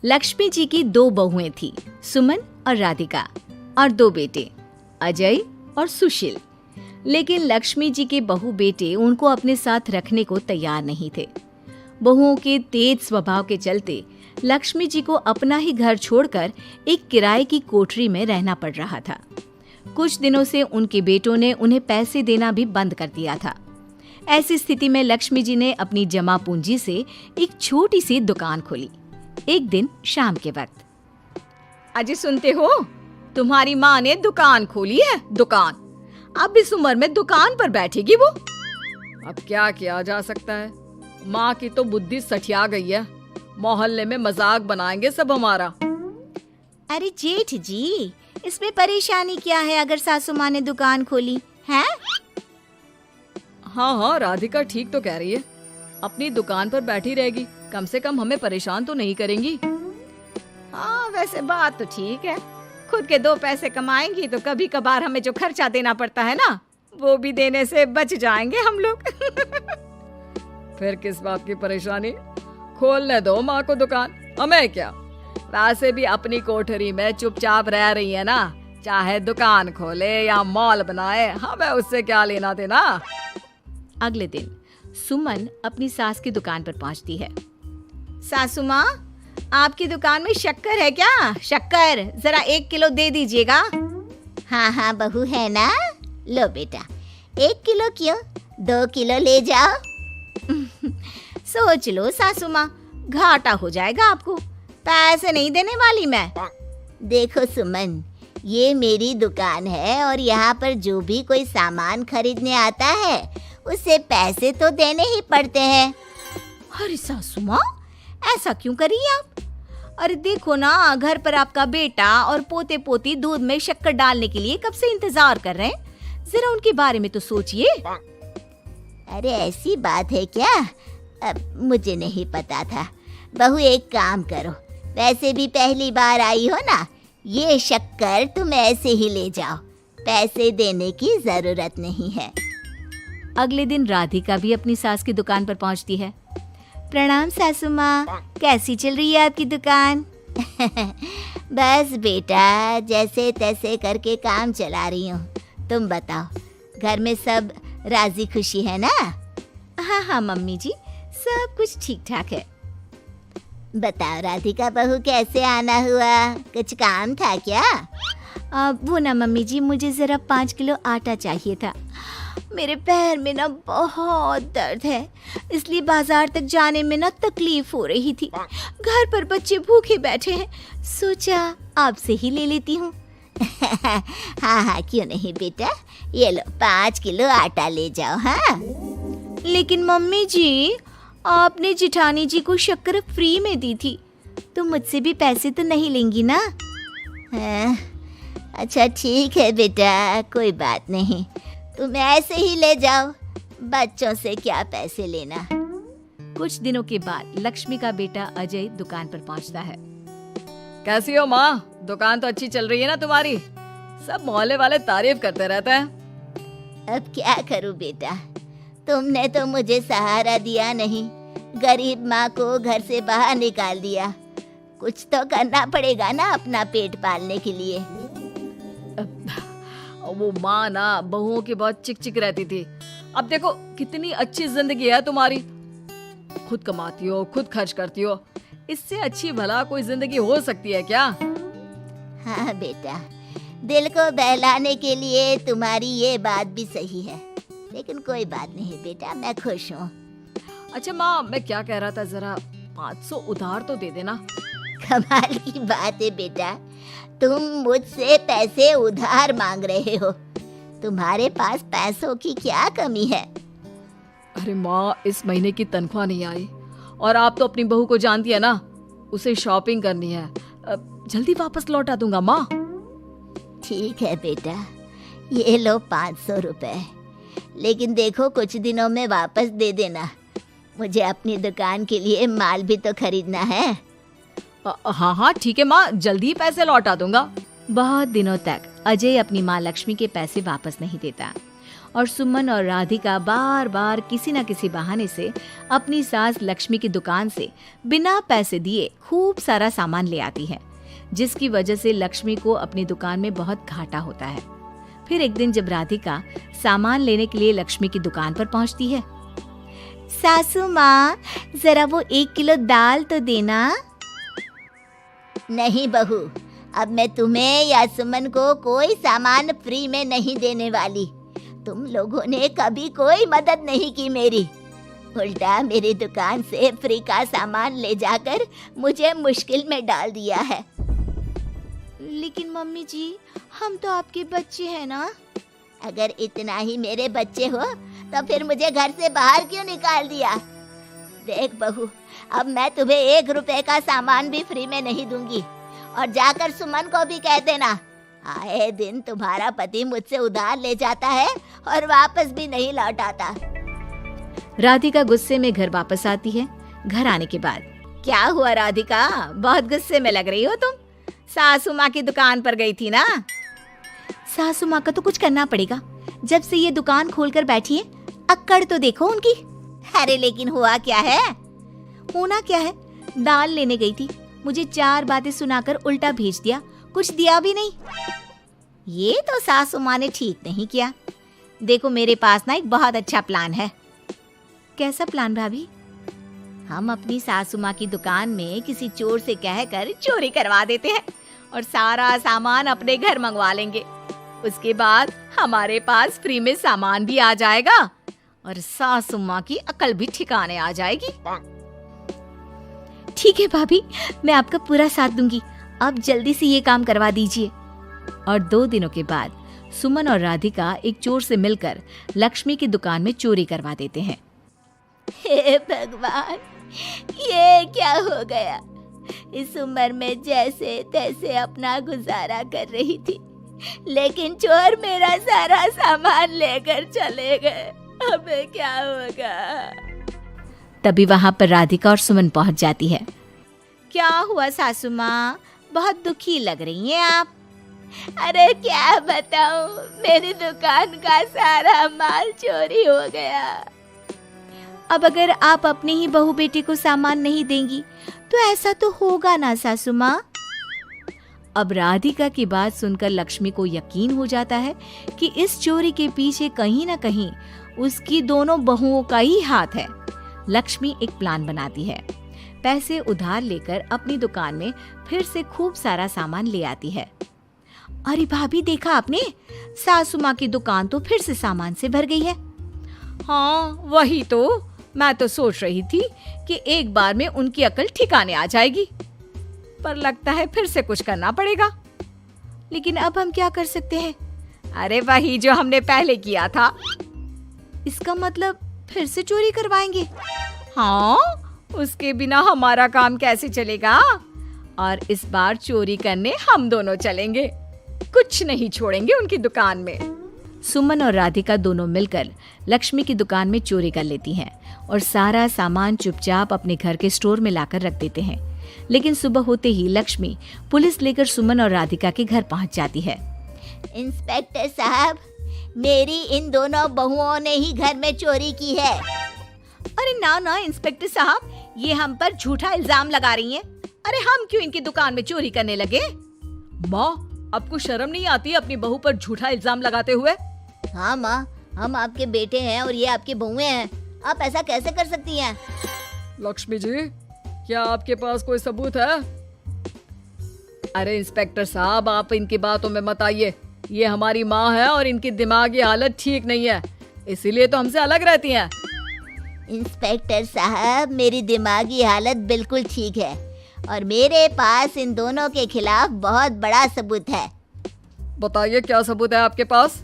लक्ष्मी जी की 2 बहुएं थी, सुमन और राधिका, और 2 बेटे, अजय और सुशील। लेकिन लक्ष्मी जी के बहू बेटे उनको अपने साथ रखने को तैयार नहीं थे। बहुओं के तेज स्वभाव के चलते लक्ष्मी जी को अपना ही घर छोड़कर एक किराए की कोठरी में रहना पड़ रहा था। कुछ दिनों से उनके बेटों ने उन्हें पैसे देना भी बंद कर दिया था। ऐसी स्थिति में लक्ष्मी जी ने अपनी जमा पूंजी से एक छोटी सी दुकान खोली। एक दिन शाम के वक्त, अजी सुनते हो, तुम्हारी माँ ने दुकान खोली है। दुकान अब इस उम्र में दुकान पर बैठेगी वो। अब क्या किया जा सकता है, माँ की तो बुद्धि सठिया गई है। मोहल्ले में मजाक बनाएंगे सब हमारा। अरे जेठ जी, इसमें परेशानी क्या है अगर सासू माँ ने दुकान खोली है? हाँ, राधिका ठीक तो कह रही है। अपनी दुकान पर बैठी रहेगी, कम से कम हमें परेशान तो नहीं करेंगी। हाँ, वैसे बात तो ठीक है। खुद के 2 पैसे कमाएंगी तो कभी कभार हमें जो खर्चा देना पड़ता है ना, वो भी देने से बच जाएंगे हम लोग। फिर किस बात की परेशानी, खोलने दो माँ को दुकान, हमें क्या। वैसे भी अपनी कोठरी में चुपचाप रह रही है ना, चाहे दुकान खोले या मॉल बनाए, हमें उससे क्या लेना देना। अगले दिन सुमन अपनी सास की दुकान पर पहुंचती है। सासू माँ, आपकी दुकान में शक्कर है क्या? शक्कर जरा 1 किलो दे दीजिएगा। हाँ हाँ बहू, है ना, लो बेटा, 1 किलो क्यों, 2 किलो ले जाओ। सोच लो सासू माँ, घाटा हो जाएगा आपको, पैसे नहीं देने वाली मैं। देखो सुमन, ये मेरी दुकान है और यहाँ पर जो भी कोई सामान खरीदने आता है उसे पैसे तो देने ही पड़ते हैं। अरे सासू माँ, ऐसा क्यों कर रही हैं आप? अरे देखो ना, घर पर आपका बेटा और पोते पोती दूध में शक्कर डालने के लिए कब से इंतजार कर रहे हैं। जरा उनके बारे में तो सोचिए। अरे ऐसी बात है क्या? अब मुझे नहीं पता था। बहू एक काम करो, वैसे भी पहली बार आई हो ना, ये शक्कर तुम ऐसे ही ले जाओ, पैसे देने की जरूरत नहीं है। अगले दिन राधिका भी अपनी सास की दुकान पर पहुंचती है। प्रणाम सासू माँ, कैसी चल रही है आपकी दुकान? बस बेटा, जैसे तैसे करके काम चला रही हूँ। तुम बताओ, घर में सब राजी खुशी है ना? हाँ हाँ मम्मी जी, सब कुछ ठीक ठाक है। बताओ राधिका बहू, कैसे आना हुआ? कुछ काम था क्या? वो ना मम्मी जी, मुझे ज़रा 5 किलो आटा चाहिए था। मेरे पैर में ना बहुत दर्द है, इसलिए बाजार तक जाने में ना तकलीफ हो रही थी। घर पर बच्चे भूखे बैठे हैं, सोचा आपसे ही ले लेती हूँ। हाँ हाँ, क्यों नहीं बेटा, ये लो 5 किलो आटा ले जाओ। हाँ, लेकिन मम्मी जी, आपने जिठानी जी को शक्कर फ्री में दी थी, तो मुझसे भी पैसे तो नहीं लेंगी ना? हाँ, अच्छा ठीक है बेटा, कोई बात नहीं, तुम ऐसे ही ले जाओ, बच्चों से क्या पैसे लेना। कुछ दिनों के बाद लक्ष्मी का बेटा अजय दुकान पर पहुंचता है। कैसी हो माँ, दुकान तो अच्छी चल रही है ना तुम्हारी? सब मोहल्ले वाले तारीफ करते रहते हैं। अब क्या करूं बेटा, तुमने तो मुझे सहारा दिया नहीं, गरीब माँ को घर से बाहर निकाल दिया। कुछ तो करना पड़ेगा ना अपना पेट पालने के लिए। वो माँ ना बहुओं की बहुत चिक चिक रहती थी। अब देखो कितनी अच्छी जिंदगी है तुम्हारी, खुद कमाती हो, खुद खर्च करती हो, इससे अच्छी भला कोई जिंदगी हो सकती है क्या? हाँ बेटा, दिल को बहलाने के लिए तुम्हारी ये बात भी सही है, लेकिन कोई बात नहीं बेटा, मैं खुश हूँ। अच्छा माँ, मैं क्या कह रहा था, जरा 500 उधार तो दे देना। कमाल की बात है बेटा, तुम मुझसे पैसे उधार मांग रहे हो, तुम्हारे पास पैसों की क्या कमी है? अरे माँ, इस महीने की तनख्वाह नहीं आई और आप तो अपनी बहू को जानती है ना, उसे शॉपिंग करनी है, जल्दी वापस लौटा दूंगा माँ। ठीक है बेटा, ये लो 500 रुपए, लेकिन देखो कुछ दिनों में वापस दे देना, मुझे अपनी दुकान के लिए माल भी तो खरीदना है। हाँ हाँ ठीक है माँ, जल्दी पैसे लौटा दूंगा। बहुत दिनों तक अजय अपनी माँ लक्ष्मी के पैसे वापस नहीं देता और सुमन और राधिका बार बार किसी न किसी बहाने से अपनी सास लक्ष्मी की दुकान से बिना पैसे दिए खूब सारा सामान ले आती है, जिसकी वजह से लक्ष्मी को अपनी दुकान में बहुत घाटा होता है। फिर एक दिन जब राधिका सामान लेने के लिए लक्ष्मी की दुकान पर पहुंचती है, सासू माँ, जरा वो 1 किलो दाल तो देना। नहीं बहू, अब मैं तुम्हें या सुमन को कोई सामान फ्री में नहीं देने वाली। तुम लोगों ने कभी कोई मदद नहीं की मेरी, उल्टा मेरी दुकान से फ्री का सामान ले जाकर मुझे मुश्किल में डाल दिया है। लेकिन मम्मी जी, हम तो आपके बच्चे हैं ना। अगर इतना ही मेरे बच्चे हो तो फिर मुझे घर से बाहर क्यों निकाल दिया? देख बहू, अब मैं तुम्हें 1 रुपए का सामान भी फ्री में नहीं दूंगी। और जाकर सुमन को भी कह देना, आए दिन तुम्हारा पति मुझसे उधार ले जाता है और वापस भी नहीं लौटाता। राधिका गुस्से में घर वापस आती है। घर आने के बाद, क्या हुआ राधिका, बहुत गुस्से में लग रही हो तुम? सासू माँ की दुकान पर गई थी ना? सासू माँ का तो कुछ करना पड़ेगा, जब से ये दुकान खोलकर बैठी है। अक्कड़ तो देखो उनकी। अरे लेकिन हुआ क्या है? होना क्या है, दाल लेने गई थी, मुझे 4 बातें सुनाकर उल्टा भेज दिया, कुछ दिया भी नहीं। ये तो सासू माँ ने ठीक नहीं किया। देखो मेरे पास ना एक बहुत अच्छा प्लान है। कैसा प्लान भाभी? हम अपनी सासू माँ की दुकान में किसी चोर से कहकर चोरी करवा देते हैं और सारा सामान अपने घर मंगवा लेंगे। उसके बाद हमारे पास फ्री में सामान भी आ जाएगा और सासू माँ की अकल भी ठिकाने आ जाएगी। ठीक है भाभी, मैं आपका पूरा साथ दूंगी। आप जल्दी से ये काम करवा दीजिए। और 2 दिनों के बाद सुमन और राधिका एक चोर से मिलकर लक्ष्मी की दुकान में चोरी करवा देते हैं। हे भगवान, ये क्या हो गया? इस उम्र में जैसे तैसे अपना गुजारा कर रही थी, लेकिन चोर मेरा सारा सामान लेकर चले गए। अब क्या होगा? तभी वहाँ पर राधिका और सुमन पहुँच जाती है। क्या हुआ सासू माँ, बहुत दुखी लग रही हैं आप। अरे क्या बताऊं, मेरी दुकान का सारा माल चोरी हो गया। अब अगर आप अपने ही बहू बेटे को सामान नहीं देंगी तो ऐसा तो होगा ना सासू माँ। अब राधिका की बात सुनकर लक्ष्मी को यकीन हो जाता है कि इस चोरी के पीछे कहीं ना कहीं उसकी दोनों बहुओं का ही हाथ है। लक्ष्मी एक प्लान बनाती है। पैसे उधार लेकर अपनी दुकान में फिर से खूब सारा सामान ले आती है। अरे भाभी, देखा आपने, सासू माँ की दुकान तो फिर से सामान से भर गई है। हाँ वही तो, मैं तो सोच रही थी कि एक बार में उनकी अकल ठिकाने आ जाएगी, पर लगता है फिर से कुछ करना पड़ेगा। लेकिन अब हम क्या कर सकते हैं? अरे वही जो हमने पहले किया था। इसका मतलब फिर से चोरी करवाएंगे? हाँ, उसके बिना हमारा काम कैसे चलेगा? और इस बार चोरी करने हम दोनों चलेंगे, कुछ नहीं छोड़ेंगे उनकी दुकान में। सुमन और राधिका दोनों मिलकर लक्ष्मी की दुकान में चोरी कर लेती हैं और सारा सामान चुपचाप अपने घर के स्टोर में लाकर रख देते हैं। लेकिन सुबह होते ही लक्ष्मी पुलिस लेकर सुमन और राधिका के घर पहुंच जाती है। इंस्पेक्टर साहब, मेरी इन दोनों बहुओं ने ही घर में चोरी की है। अरे ना ना इंस्पेक्टर साहब, ये हम पर झूठा इल्जाम लगा रही हैं। अरे हम क्यों इनकी दुकान में चोरी करने लगे? माँ, आपको शर्म नहीं आती अपनी बहू पर झूठा इल्जाम लगाते हुए? हाँ माँ, हम आपके बेटे हैं और ये आपकी बहुएं हैं, आप ऐसा कैसे कर सकती हैं? लक्ष्मी जी, क्या आपके पास कोई सबूत है? अरे इंस्पेक्टर साहब, आप इनकी बातों में मत आइए। ये हमारी माँ है और इनकी दिमागी हालत ठीक नहीं है, इसीलिए तो हमसे अलग रहती हैं। इंस्पेक्टर साहब, मेरी दिमागी हालत बिल्कुल ठीक है और मेरे पास इन दोनों के खिलाफ बहुत बड़ा सबूत है। बताइए, क्या सबूत है आपके पास?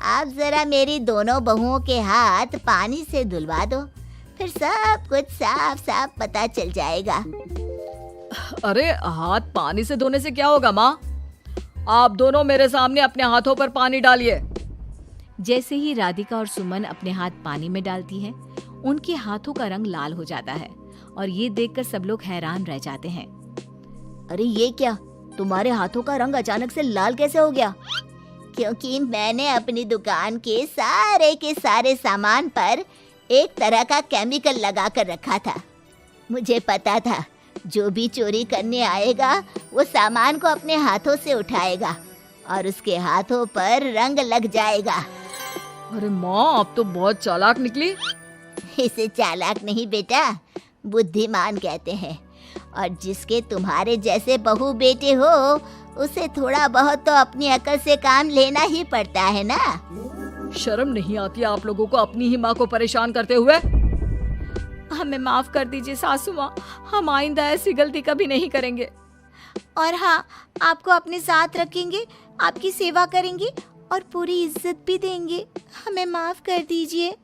आप जरा मेरी दोनों बहुओं के हाथ पानी से धुलवा दो, फिर सब कुछ साफ साफ पता चल जाएगा। अरे हाथ पानी से धोने से क्या होगा माँ? आप दोनों मेरे सामने अपने हाथों पर पानी डालिए। जैसे ही राधिका और सुमन अपने हाथ पानी में डालती हैं, उनके हाथों का रंग लाल हो जाता है और ये देखकर सब लोग हैरान रह जाते हैं। अरे ये क्या, तुम्हारे हाथों का रंग अचानक से लाल कैसे हो गया? क्योंकि मैंने अपनी दुकान के सारे सामान पर एक तरह का केमिकल लगा कर रखा था। मुझे पता था जो भी चोरी करने आएगा वो सामान को अपने हाथों से उठाएगा और उसके हाथों पर रंग लग जाएगा। अरे माँ, आप तो बहुत चालाक निकली। इसे चालाक नहीं बेटा, बुद्धिमान कहते हैं। और जिसके तुम्हारे जैसे बहू बेटे हो उसे थोड़ा बहुत तो अपनी अकल से काम लेना ही पड़ता है ना। शर्म नहीं आती आप लोगों को अपनी ही माँ को परेशान करते हुए? हमें माफ कर दीजिए सासू माँ, हम आइंदा ऐसी गलती कभी नहीं करेंगे। और हाँ, आपको अपने साथ रखेंगे, आपकी सेवा करेंगे और पूरी इज्जत भी देंगे। हमें माफ कर दीजिए।